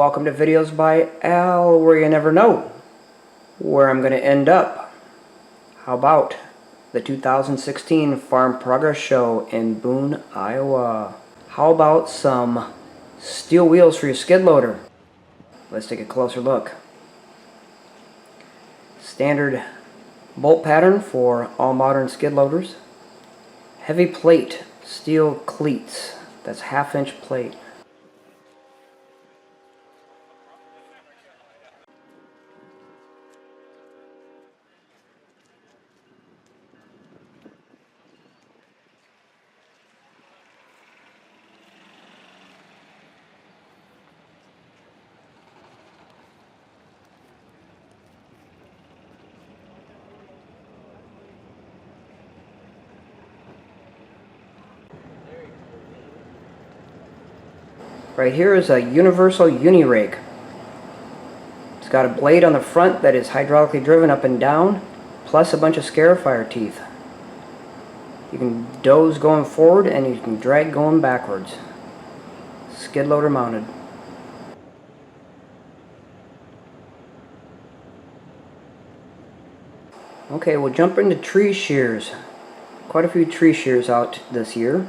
Welcome to Videos by Al, where you never know where I'm going to end up. How about the 2016 Farm Progress Show in Boone, Iowa? How about some steel wheels for your skid loader? Let's take a closer look. Standard bolt pattern for all modern skid loaders. Heavy plate steel cleats. That's 1/2-inch plate. Right here is a universal uni-rake. It's got a blade on the front that is hydraulically driven up and down, plus a bunch of scarifier teeth. You can doze going forward and you can drag going backwards. Skid loader mounted. Okay, we'll jump into tree shears. Quite a few tree shears out this year.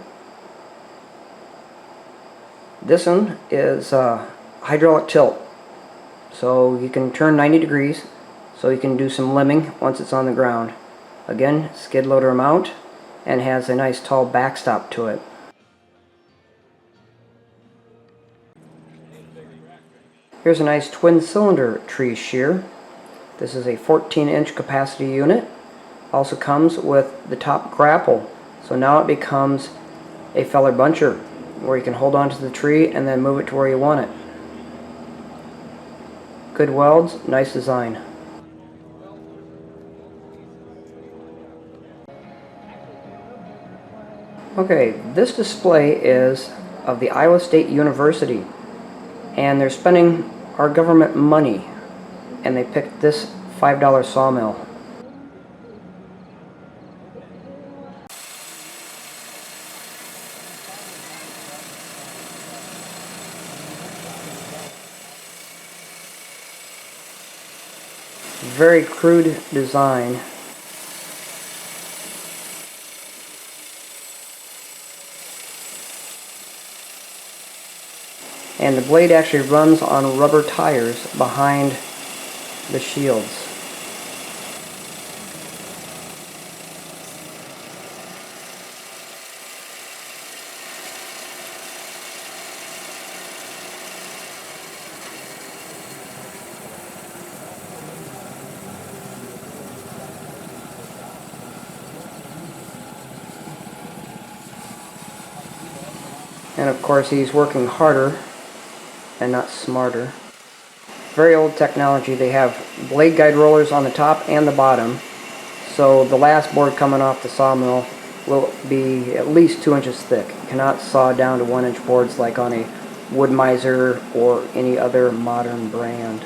This one is hydraulic tilt, so you can turn 90 degrees, so you can do some limbing once it's on the ground. Again, skid loader mount, and has a nice tall backstop to it. Here's a nice twin cylinder tree shear. This is a 14-inch capacity unit. Also comes with the top grapple, so now it becomes a feller buncher, where you can hold on to the tree and then move it to where you want it. Good welds, nice design. Okay, this display is of the Iowa State University, and they're spending our government money, and they picked this $5 sawmill. Very crude design. And the blade actually runs on rubber tires behind the shields. And of course he's working harder and not smarter. Very old technology. They have blade guide rollers on the top and the bottom, so the last board coming off the sawmill will be at least 2 inches thick. You cannot saw down to 1-inch boards like on a Wood Miser or any other modern brand.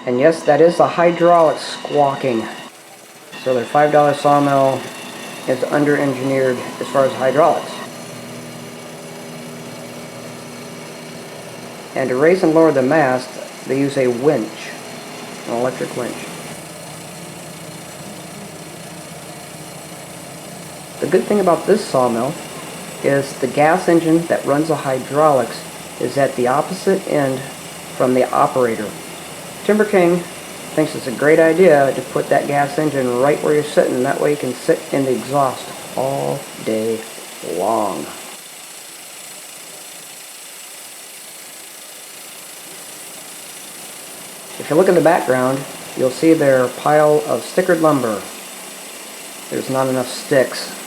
And yes, that is the hydraulic squawking. So their $5 sawmill is under-engineered as far as hydraulics. And to raise and lower the mast, they use a winch, an electric winch. The good thing about this sawmill is the gas engine that runs the hydraulics is at the opposite end from the operator. Timber King thinks it's a great idea to put that gas engine right where you're sitting. That way you can sit in the exhaust all day long. If you look in the background, you'll see their pile of stickered lumber. There's not enough sticks.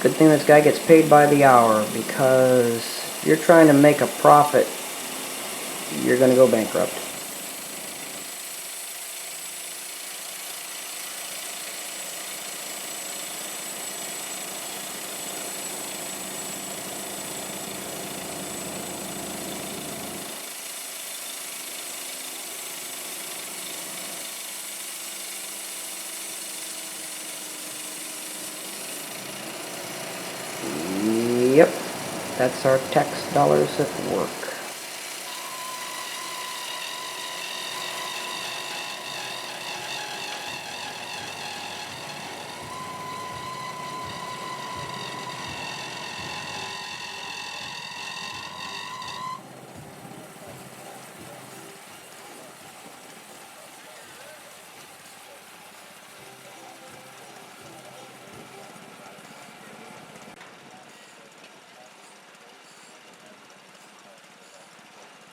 Good thing this guy gets paid by the hour, because if you're trying to make a profit, you're going to go bankrupt. That's our tax dollars at work.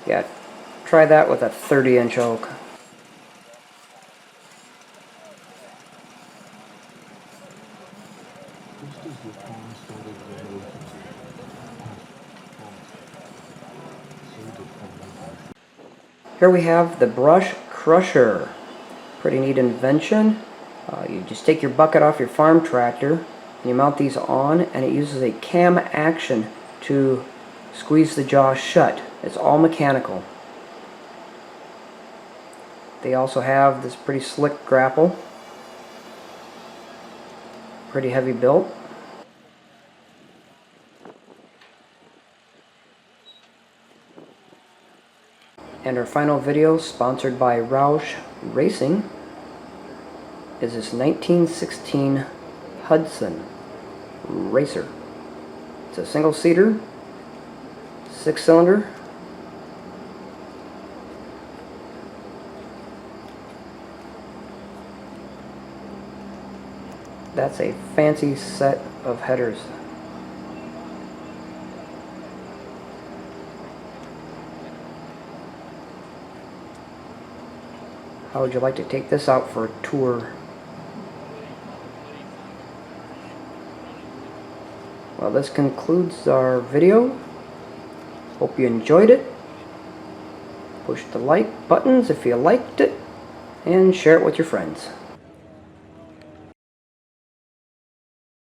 Yeah, try that with a 30-inch oak. Here we have the brush crusher. Pretty neat invention. You just take your bucket off your farm tractor and you mount these on, and it uses a cam action to squeeze the jaw shut. It's all mechanical. They also have this pretty slick grapple. Pretty heavy built. And our final video, sponsored by Roush Racing, is this 1916 Hudson Racer. It's a single-seater, 6-cylinder. That's a fancy set of headers. How would you like to take this out for a tour? Well, this concludes our video. Hope you enjoyed it. Push the like buttons if you liked it, and share it with your friends.